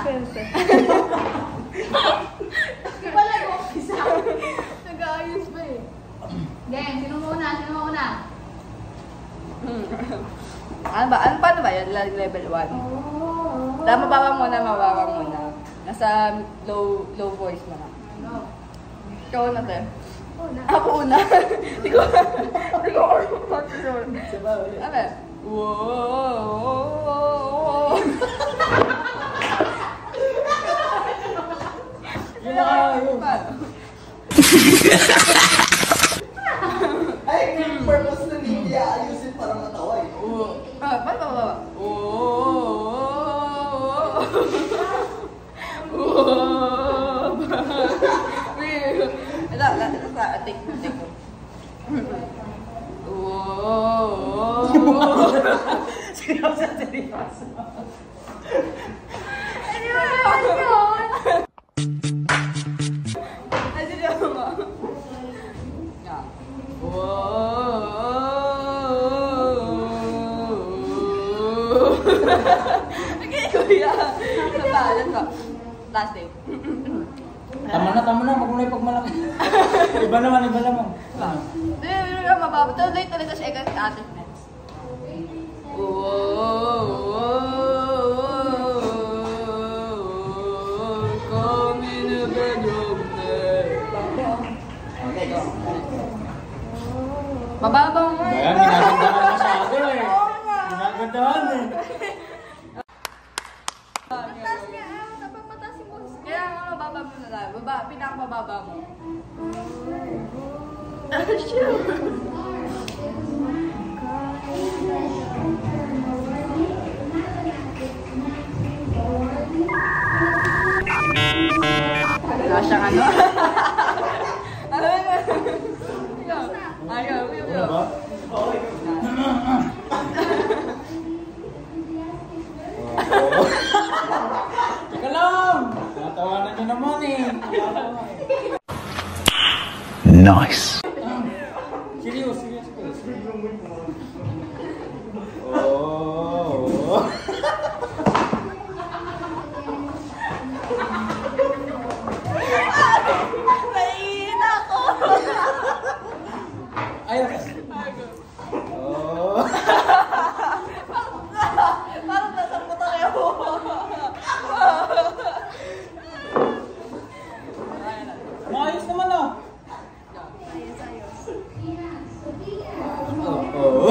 Princess. Di ba nag-umpisa? Nag-aayos ba eh? Gang, sino muna? Sino muna? Ano ba? Paano ba yun? Level 1? Mababa muna. Nasa low voice mo na. No. Ikaw na, te. Ako una. Hindi ko sure. Ano? Wow! Ay, yung purpose na hindi ayusin para matawa eh. Ba? Take mo. Seryoso. Ano ba yun? Okay, kuya. Last day. Tama na. Huwag mo na ipagmalaki. Iba naman. Hindi, mababa. Tuloy talaga siya ikaw sa atin next. Come in the bedroom okay, go. Mababa mo eh. Ayan, ginagandaan masyado eh. Ginagandaan eh. Mataas nga ah. Dapat mataas yung boses. Kaya nga mababa mo na lang. Pinakamababa mo. Wala siyang ano. Ayaw. Ano ba? Teka lang! Natawanan niyo naman eh. Nice. Serious. Oh. Naiina ko! Ayos. Oh. Parang nasa puto kayo. Maayos naman ah. Ayos. Oh.